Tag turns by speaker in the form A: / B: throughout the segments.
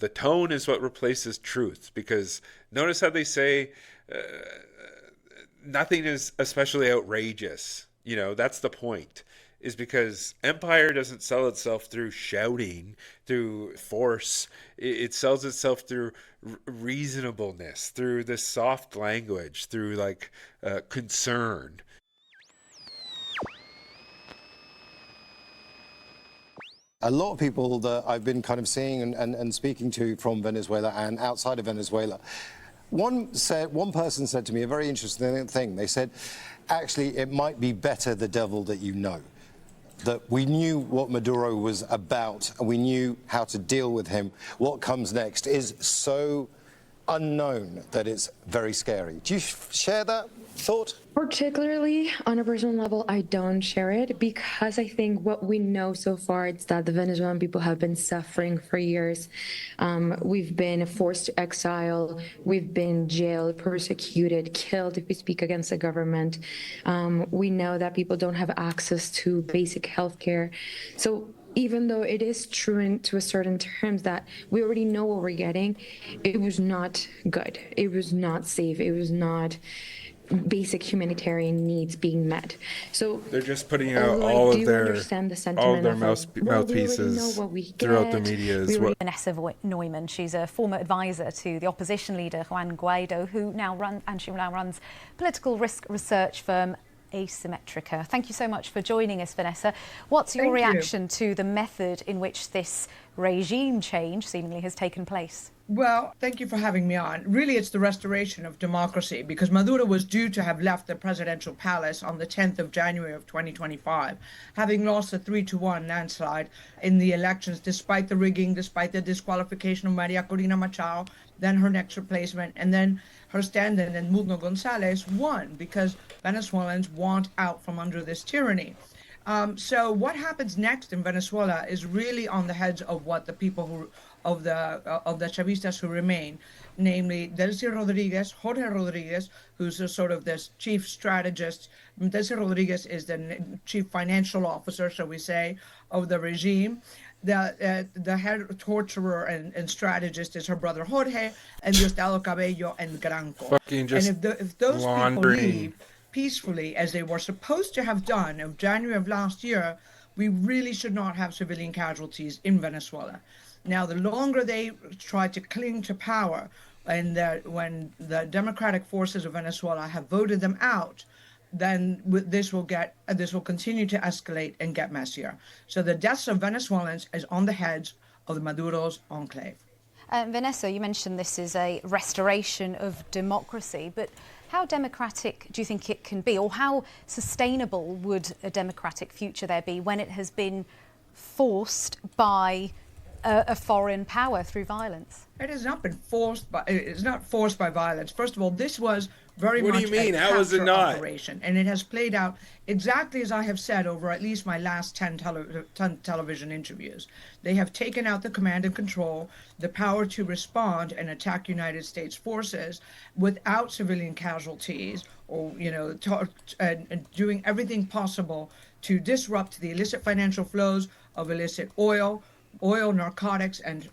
A: The tone is what replaces truth, because notice how they say nothing is especially outrageous. That's the point. Is because empire doesn't sell itself through shouting, through force. It sells itself through reasonableness, through this soft language, through concern.
B: A lot of people that I've been kind of seeing and speaking to from Venezuela and outside of Venezuela, one person said to me a very interesting thing. They said, actually, it might be better the devil that you know. That we knew what Maduro was about and we knew how to deal with him. What comes next is so unknown that it's very scary. Do you share that thought?
C: Particularly on a personal level, I don't share it, because I think what we know so far is that the Venezuelan people have been suffering for years. We've been forced to exile. We've been jailed, persecuted, killed if we speak against the government. We know that people don't have access to basic health care. So even though it is true to a certain terms that we already know what we're getting, it was not good. It was not safe. It was not basic humanitarian needs being met. So
A: they're just putting out all of their mouthpieces throughout the media as well.
D: Vanessa Neumann, she's a former advisor to the opposition leader Juan Guaido, who now runs political risk research firm Asymmetrica. Thank you so much for joining us, Vanessa. What's your reaction to the method in which this regime change seemingly has taken place?
E: Well, thank you for having me on. Really, it's the restoration of democracy, because Maduro was due to have left the presidential palace on the 10th of January of 2025, having lost a 3-1 landslide in the elections, despite the rigging, despite the disqualification of Maria Corina Machado, then her next replacement, and then her stand-in, and Mundo Gonzalez, won, because Venezuelans want out from under this tyranny. So what happens next in Venezuela is really on the heads of what the people of the Chavistas who remain, namely Delcy Rodriguez, Jorge Rodriguez, who's a sort of this chief strategist. Delcy Rodriguez is the chief financial officer, shall we say, of the regime. The head torturer and strategist is her brother Jorge, and Diosdado Cabello and Granco.
A: And
E: if those people leave peacefully, as they were supposed to have done in January of last year, we really should not have civilian casualties in Venezuela. Now, the longer they try to cling to power, and when the democratic forces of Venezuela have voted them out, then this will continue to escalate and get messier. So the deaths of Venezuelans is on the heads of the Maduro's enclave.
D: Vanessa, you mentioned this is a restoration of democracy, but how democratic do you think it can be, or how sustainable would a democratic future there be when it has been forced by a foreign power through violence?
E: It has not been forced by. It's not forced by violence. First of all, this was very much
A: a capture
E: operation, and it has played out exactly as I have said over at least my last 10 television interviews. They have taken out the command and control, the power to respond and attack United States forces without civilian casualties, or doing everything possible to disrupt the illicit financial flows of illicit oil, narcotics, and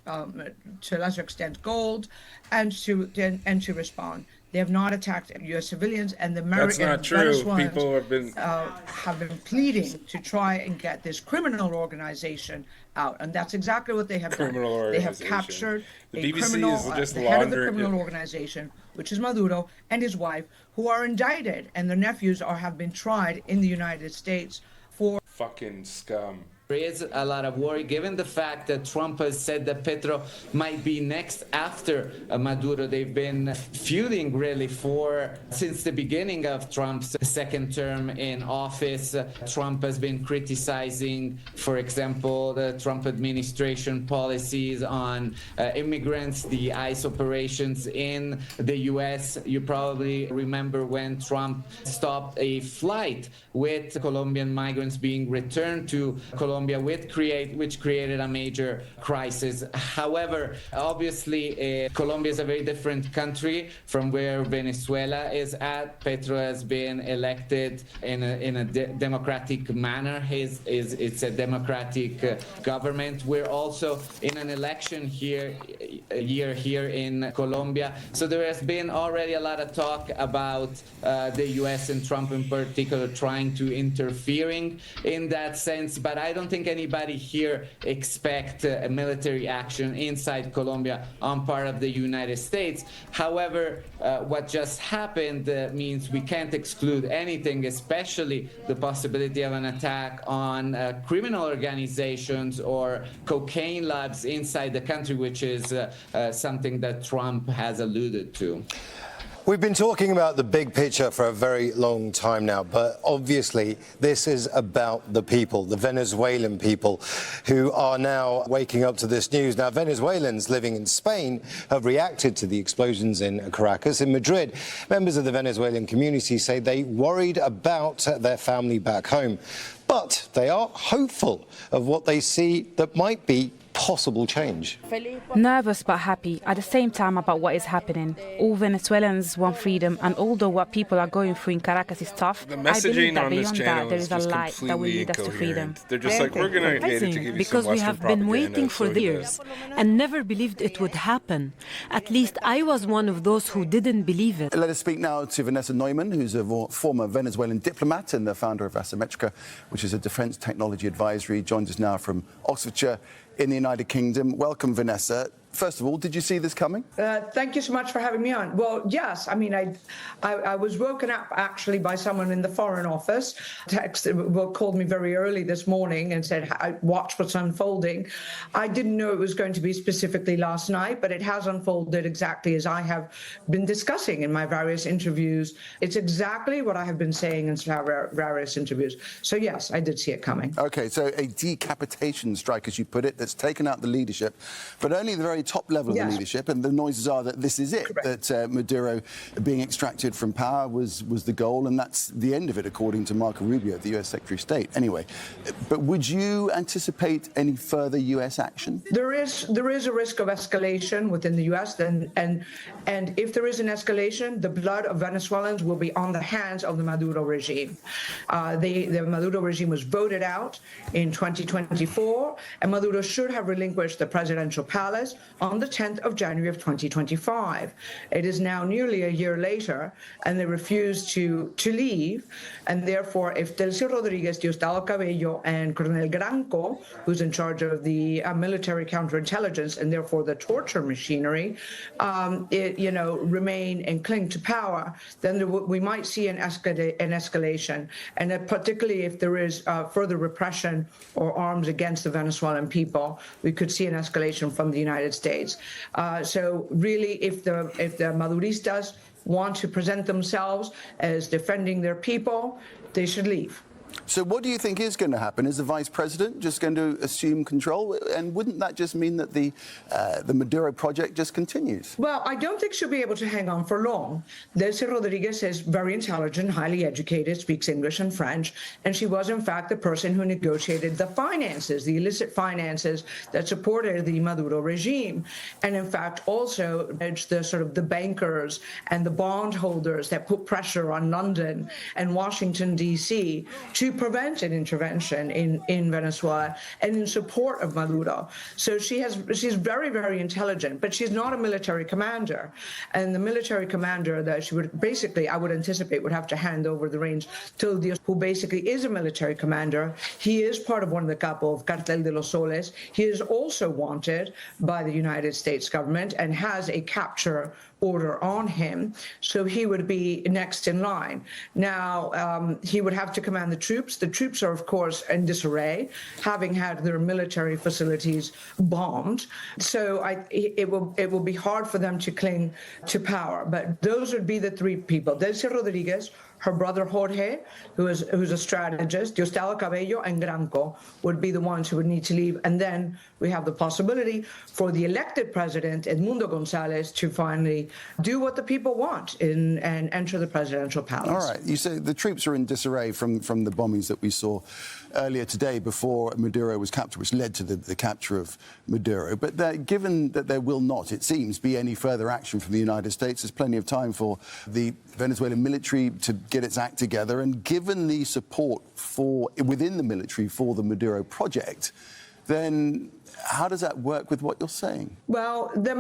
E: to a lesser extent gold, and to respond. They have not attacked U.S. civilians, and the Venezuelans
A: people
E: have been pleading to try and get this criminal organization out, and that's exactly what they have done. They have captured the head of the criminal organization, which is Maduro, and his wife, who are indicted, and their nephews have been tried in the United States for
A: fucking scum.
F: There is a lot of worry, given the fact that Trump has said that Petro might be next after Maduro. They've been feuding really since the beginning of Trump's second term in office. Trump has been criticizing, for example, the Trump administration policies on immigrants, the ICE operations in the U.S. You probably remember when Trump stopped a flight with Colombian migrants being returned to Colombia Colombia, which created a major crisis. However, obviously, Colombia is a very different country from where Venezuela is at. Petro has been elected in a democratic manner. It's a democratic government. We're also in an election year here in Colombia. So there has been already a lot of talk about the US and Trump in particular trying to interfering in that sense. But I don't think anybody here expect a military action inside Colombia on part of the United States. However, what just happened means we can't exclude anything, especially the possibility of an attack on criminal organizations or cocaine labs inside the country, which is something that Trump has alluded to.
B: We've been talking about the big picture for a very long time now, but obviously this is about the people, the Venezuelan people, who are now waking up to this news. Now, Venezuelans living in Spain have reacted to the explosions in Caracas. In Madrid, members of the Venezuelan community say they worried about their family back home, but they are hopeful of what they see that might be possible change.
G: Nervous but happy at the same time about what is happening. All Venezuelans want freedom, and although what people are going through in Caracas is tough,
A: The
G: I believe
A: messaging
G: that
A: on this
G: beyond
A: channel
G: that there
A: is
G: is a
A: just
G: light that will
A: completely
G: lead us to freedom.
A: incoherent. They're just like, we're going to give you
H: Because
A: some
H: we
A: Western
H: have been waiting
A: propaganda,
H: for
A: so do
H: years
A: this.
H: and never believed it would happen. At least I was one of those who didn't believe it.
I: Let us speak now to Vanessa Neumann, who's a former Venezuelan diplomat and the founder of Asymmetrica, which is a defence technology advisory. Joins us now from Oxfordshire in the United Kingdom. Welcome, Vanessa. First of all, did you see this coming?
E: Thank you so much for having me on. Well, yes. I mean, I was woken up actually by someone in the Foreign Office. Called me very early this morning and said, watch what's unfolding. I didn't know it was going to be specifically last night, but it has unfolded exactly as I have been discussing in my various interviews. It's exactly what I have been saying in various interviews. So, yes, I did see it coming.
I: OK, so a decapitation strike, as you put it, that's taken out the leadership, but only the very top level of the leadership, and the noises are that this is it. Correct. That Maduro being extracted from power was the goal, and that's the end of it, according to Marco Rubio, the US Secretary of State. Anyway, but would you anticipate any further US action? There is
E: a risk of escalation within the US, and if there is an escalation, the blood of Venezuelans will be on the hands of the Maduro regime. The Maduro regime was voted out in 2024, and Maduro should have relinquished the presidential palace on the 10th of January of 2025. It is now nearly a year later, and they refuse to leave. And therefore, if Delcy Rodriguez, Diosdado Cabello, and Colonel Granco, who's in charge of the military counterintelligence and therefore the torture machinery, remain and cling to power, then we might see an escalation. And particularly if there is further repression or arms against the Venezuelan people, we could see an escalation from the United States. So really, if the Maduristas want to present themselves as defending their people, they should leave.
I: So what do you think is going to happen? Is the vice president just going to assume control? And wouldn't that just mean that the Maduro project just continues?
E: Well, I don't think she'll be able to hang on for long. Delcy Rodriguez is very intelligent, highly educated, speaks English and French, and she was, in fact, the person who negotiated the finances, the illicit finances that supported the Maduro regime, and in fact also the bankers and the bondholders that put pressure on London and Washington, D.C. to prevent an intervention in Venezuela and in support of Maduro. So she's very, very intelligent, but she's not a military commander. And the military commander that she would basically, I would anticipate, would have to hand over the reins to Dios, who basically is a military commander. He is part of one of the capo of Cartel de los Soles. He is also wanted by the United States government and has a capture order on him, so he would be next in line. Now, he would have to command the troops. The troops are, of course, in disarray, having had their military facilities bombed. So it will be hard for them to cling to power. But those would be the three people: Delcy Rodriguez, her brother Jorge, who's a strategist, Diosdado Cabello, and Granco would be the ones who would need to leave. And then we have the possibility for the elected president, Edmundo Gonzalez, to finally do what the people want and enter the presidential palace.
I: All right. You say the troops are in disarray from the bombings that we saw earlier today before Maduro was captured, which led to the capture of Maduro. But given that there will not, it seems, be any further action from the United States, there's plenty of time for the Venezuelan military to get its act together. And given the support within the military for the Maduro project, then how does that work with what you're saying?
E: Well, the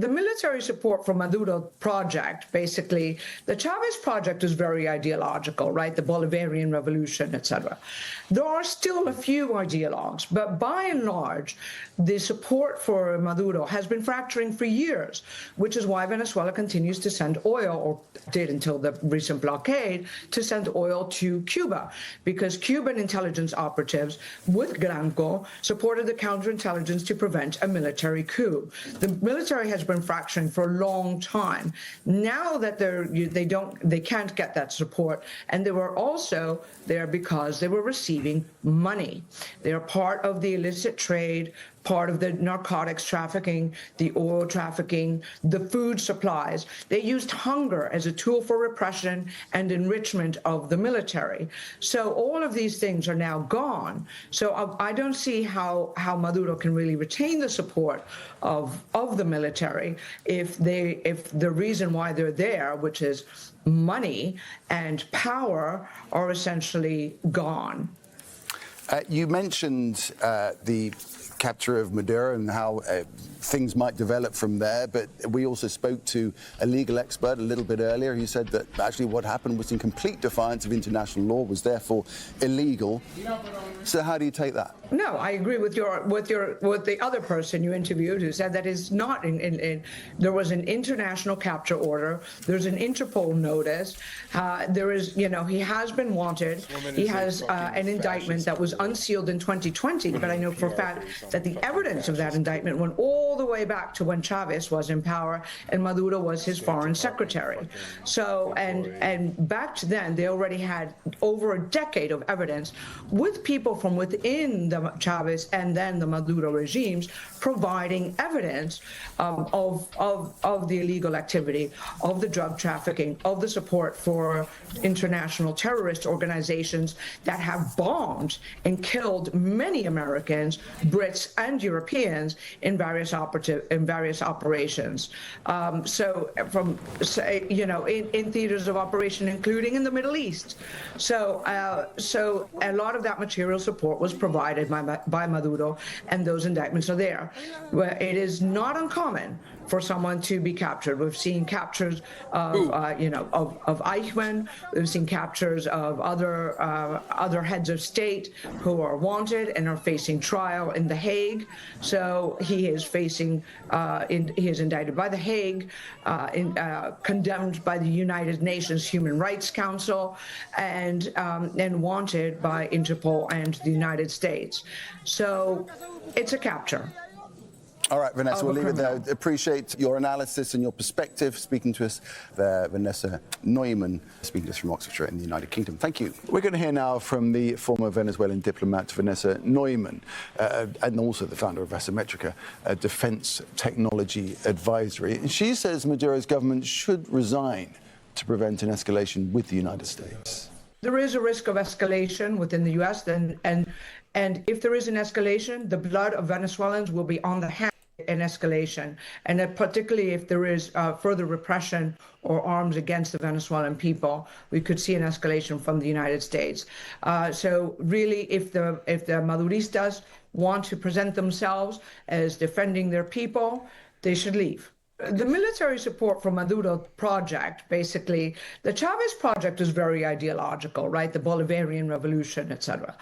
E: military support for Maduro project, basically, the Chavez project is very ideological, right? The Bolivarian revolution, etc. There are still a few ideologues, but by and large, the support for Maduro has been fracturing for years, which is why Venezuela continues to send oil, or did until the recent blockade, to send oil to Cuba, because Cuban intelligence operatives with Granco supported the counterintelligence to prevent a military coup. The military has been fracturing for a long time. Now that they can't get that support, and they were also there because they were receiving money. They are part of the illicit trade, part of the narcotics trafficking, the oil trafficking, the food supplies. They used hunger as a tool for repression and enrichment of the military. So all of these things are now gone. So I don't see how Maduro can really retain the support of the military if the reason why they're there, which is money and power, are essentially gone.
I: You mentioned the capture of Maduro and how things might develop from there, but we also spoke to a legal expert a little bit earlier. He said that actually what happened was in complete defiance of international law, was therefore illegal. So how do you take that?
E: No, I agree with the other person you interviewed who said that is not there was an international capture order. There's an Interpol notice. There is, he has been wanted. He has an indictment that was unsealed in 2020, but I know for a fact that the evidence of that indictment went all the way back to when Chavez was in power and Maduro was his foreign secretary. So, and back to then, they already had over a decade of evidence with people from within the Chavez and then the Maduro regimes providing evidence of the illegal activity, of the drug trafficking, of the support for international terrorist organizations that have bombed and killed many Americans, Brits, and Europeans in various operations. So from, in theaters of operation, including in the Middle East. So a lot of that material support was provided by Maduro, and those indictments are there. Where it is not uncommon for someone to be captured. We've seen captures of Eichmann. We've seen captures of other heads of state who are wanted and are facing trial in The Hague. So he is facing, he is indicted by The Hague, condemned by the United Nations Human Rights Council, and wanted by Interpol and the United States. So it's a capture.
I: All right, Vanessa, we'll leave it there. Appreciate your analysis and your perspective. Speaking to us there, Vanessa Neumann, speaking to us from Oxfordshire in the United Kingdom. Thank you. We're going to hear now from the former Venezuelan diplomat, Vanessa Neumann, and also the founder of Asymmetrica, a defense technology advisory. And she says Maduro's government should resign to prevent an escalation with the United States.
E: There is a risk of escalation within the U.S., and if there is an escalation, the blood of Venezuelans will be on the hands in escalation, and particularly if there is further repression or arms against the Venezuelan people, we could see an escalation from the United States. So really, if the Maduristas want to present themselves as defending their people, they should leave. The military support for Maduro project, basically, the Chavez project is very ideological, right? The Bolivarian revolution, etc.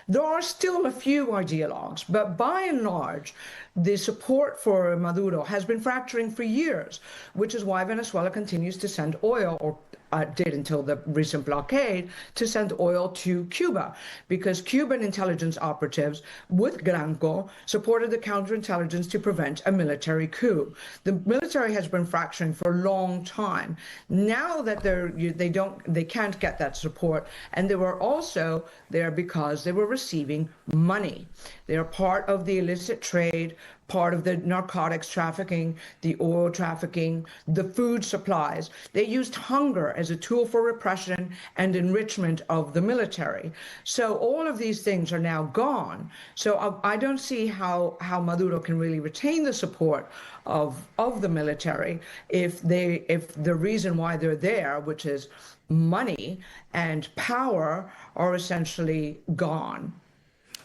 E: There are still a few ideologues, but by and large, the support for Maduro has been fracturing for years, which is why Venezuela continues to send oil, or did until the recent blockade, to send oil to Cuba, because Cuban intelligence operatives with Granco supported the counterintelligence to prevent a military coup. The military military has been fracturing for a long time. Now that they can't get that support, and they were also there because they were receiving money. They are part of the illicit trade, part of the narcotics trafficking, the oil trafficking, the food supplies. They used hunger as a tool for repression and enrichment of the military. So all of these things are now gone. So I don't see how Maduro can really retain the support of the military if the reason why they're there, which is money and power, are essentially gone.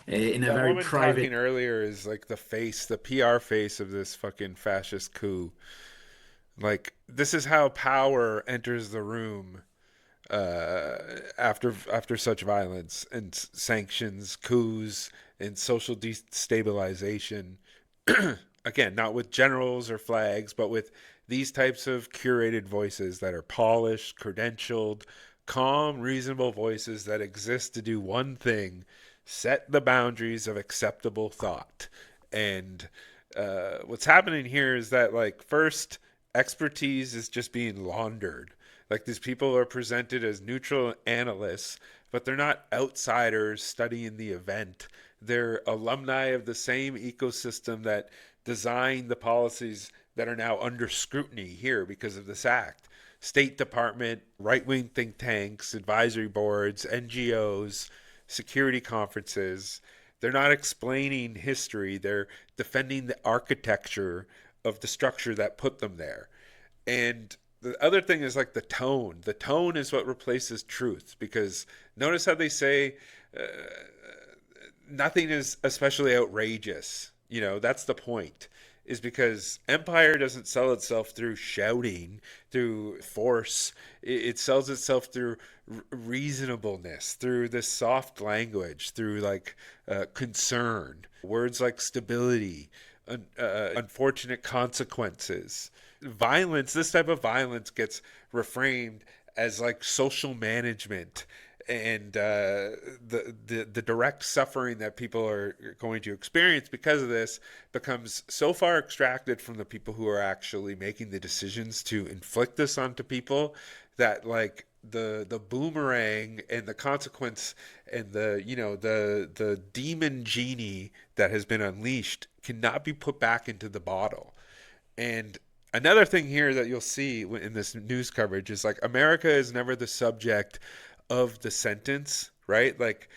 J: In a
A: That
J: very
A: woman
J: private.
A: talking earlier is like the PR face of this fucking fascist coup. Like, this is how power enters the room after such violence and sanctions, coups, and social destabilization. Again, not with generals or flags, but with these types of curated voices that are polished, credentialed, calm, reasonable voices that exist to do one thing: set the boundaries of acceptable thought. And what's happening here is that, like, first, expertise is just being laundered. Like, these people are presented as neutral analysts, but they're not outsiders studying the event. They're alumni of the same ecosystem that designed the policies that are now under scrutiny here because of this act. State Department, right-wing think tanks, advisory boards, NGOs, security conferences. They're not explaining history. They're defending the architecture of the structure that put them there. And the other thing is, like, the tone. The tone is what replaces truth, because notice how they say nothing is especially outrageous. You know, that's the point, is because empire doesn't sell itself through shouting, through force. It sells itself through reasonableness, through this soft language, through like concern, words like stability, unfortunate consequences. Violence, this type of violence gets reframed as like social management, and the direct suffering that people are going to experience because of this becomes so far extracted from the people who are actually making the decisions to inflict this onto people, that like the boomerang and the consequence and the demon genie that has been unleashed cannot be put back into the bottle. And another thing here that you'll see in this news coverage is, like, America is never the subject of the sentence, right? Like,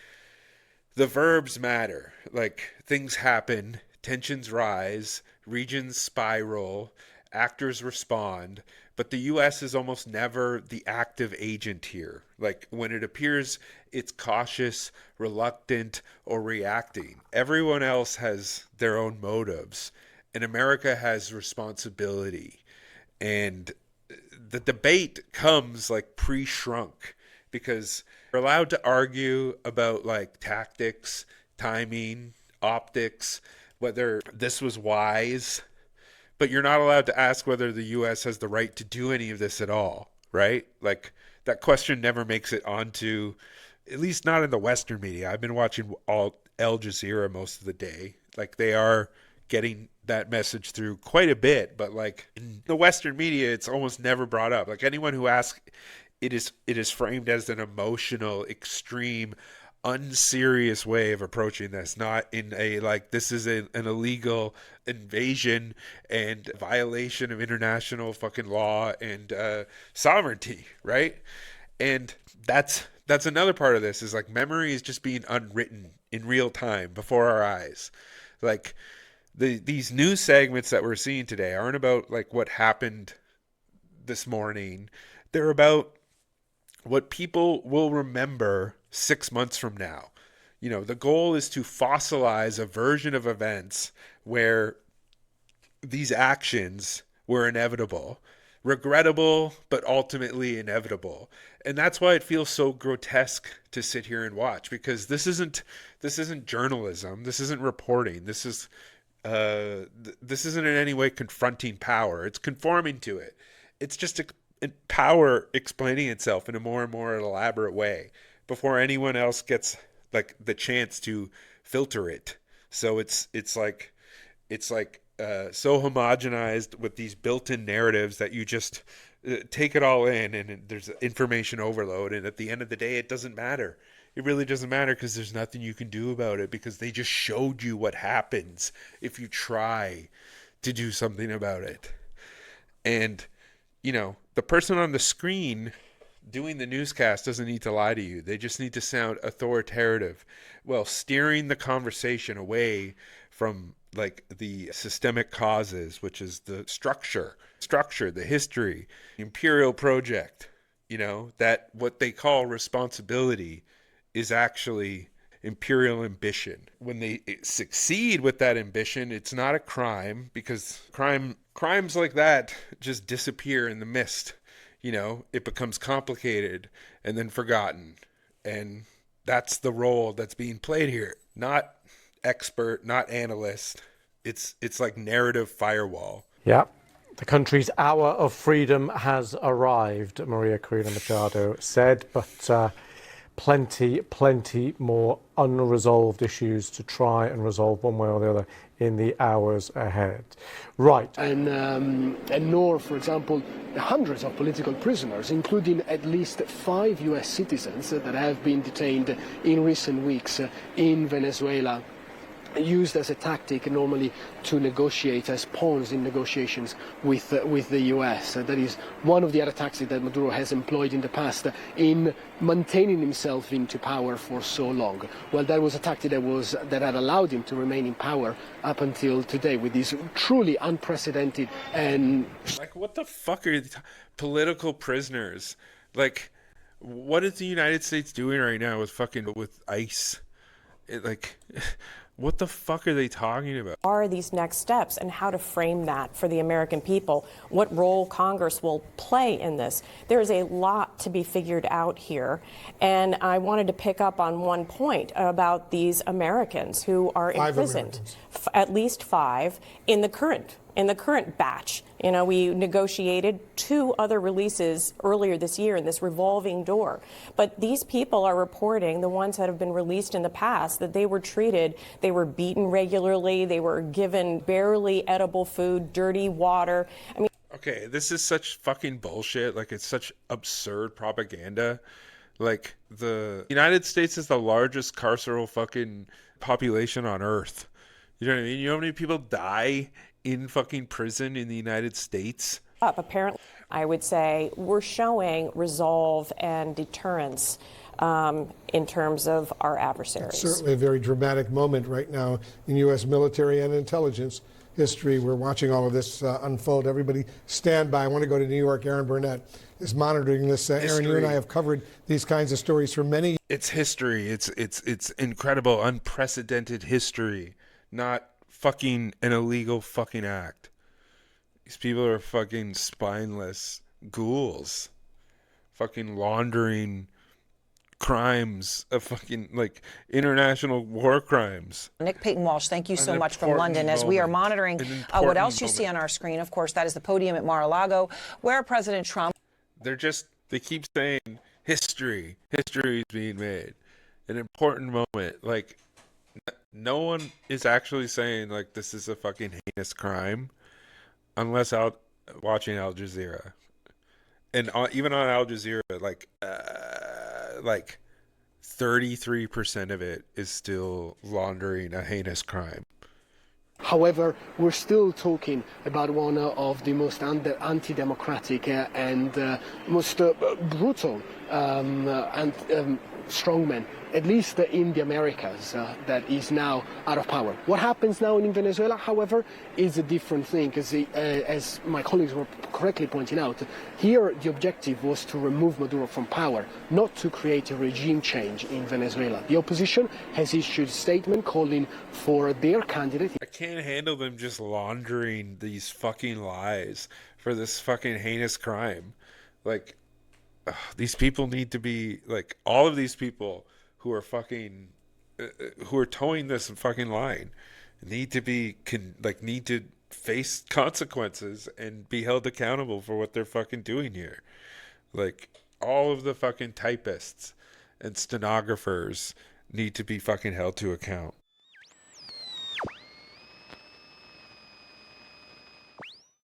A: the verbs matter. Like, things happen, tensions rise, regions spiral, actors respond, but the US is almost never the active agent here. Like, when it appears, it's cautious, reluctant, or reacting. Everyone else has their own motives, and America has responsibility. And the debate comes like pre-shrunk, because you're allowed to argue about like tactics, timing, optics, whether this was wise, but you're not allowed to ask whether the US has the right to do any of this at all, right? Like, that question never makes it onto, at least not in the Western media. I've been watching all Al Jazeera most of the day. Like, they are getting that message through quite a bit, but like in the Western media, it's almost never brought up. Like, anyone who asks, it is framed as an emotional, extreme, unserious way of approaching this, not in a like, this is an illegal invasion and violation of international fucking law and sovereignty, right? And that's another part of this, is like, memory is just being unwritten in real time before our eyes. Like, these news segments that we're seeing today aren't about like what happened this morning. They're about what people will remember 6 months from now. You know, the goal is to fossilize a version of events where these actions were inevitable, regrettable, but ultimately inevitable. And that's why it feels so grotesque to sit here and watch, because this isn't journalism. This isn't reporting. This isn't in any way confronting power. It's conforming to it. It's just power explaining itself in a more and more elaborate way before anyone else gets like the chance to filter it. So it's like so homogenized with these built-in narratives that you just take it all in, and there's information overload, and at the end of the day it doesn't matter. It really doesn't matter because there's nothing you can do about it, because they just showed you what happens if you try to do something about it. And the person on the screen doing the newscast doesn't need to lie to you. They just need to sound authoritative, well, steering the conversation away from like the systemic causes, which is the structure, the history, the imperial project, that what they call responsibility is actually imperial ambition. When they succeed with that ambition, it's not a crime, because crimes like that just disappear in the mist. It becomes complicated and then forgotten. And that's the role that's being played here. Not expert, not analyst. It's like narrative firewall.
J: Yeah. The country's hour of freedom has arrived, Maria Corina Machado said, but plenty more unresolved issues to try and resolve one way or the other in the hours ahead. Right.
K: And nor, for example, hundreds of political prisoners, including at least 5 U.S. citizens that have been detained in recent weeks in Venezuela, used as a tactic normally to negotiate as pawns in negotiations with the US. That is one of the other tactics that Maduro has employed in the past in maintaining himself into power for so long. Well, that was a tactic that had allowed him to remain in power up until today, with these truly unprecedented and...
A: Like, what the fuck are political prisoners? Like, what is the United States doing right now with ICE? What the fuck are they talking about?
L: Are these next steps, and how to frame that for the American people? What role Congress will play in this? There is a lot to be figured out here. And I wanted to pick up on one point about these Americans who are imprisoned, at least 5 in the current batch. We negotiated 2 other releases earlier this year in this revolving door. But these people are reporting, the ones that have been released in the past, that they were treated, they were beaten regularly, they were given barely edible food, dirty water.
A: Okay, this is such fucking bullshit. Like, it's such absurd propaganda. Like, the United States is the largest carceral fucking population on Earth. You know what I mean? You know how many people die in fucking prison in the United States?
L: Apparently, I would say we're showing resolve and deterrence in terms of our adversaries.
M: It's certainly a very dramatic moment right now in U.S. military and intelligence history. We're watching all of this unfold. Everybody stand by. I want to go to New York. Aaron Burnett is monitoring this. Aaron, you and I have covered these kinds of stories for many years.
A: It's history. It's incredible, unprecedented history. Not fucking an illegal fucking act. These people are fucking spineless ghouls, fucking laundering crimes of fucking like international war crimes.
N: Nick Payton-Walsh, thank you so much from London. As we are monitoring what else you see on our screen, of course, that is the podium at Mar-a-Lago where President Trump...
A: They keep saying history is being made. An important moment. Like, no one is actually saying like this is a fucking heinous crime unless out watching Al Jazeera. And even on Al Jazeera, like 33% of it is still laundering a heinous crime.
K: However, we're still talking about one of the most anti-democratic and most brutal strongmen, at least in the Americas, that is now out of power. What happens now in Venezuela, however, is a different thing, because as my colleagues were correctly pointing out, here the objective was to remove Maduro from power, not to create a regime change in Venezuela. The opposition has issued a statement calling for their candidate.
A: I can't handle them just laundering these fucking lies for this fucking heinous crime. Like, these people need to be, like, all of these people who are fucking, who are towing this fucking line need to be, need to face consequences and be held accountable for what they're fucking doing here. Like, all of the fucking typists and stenographers need to be fucking held to account.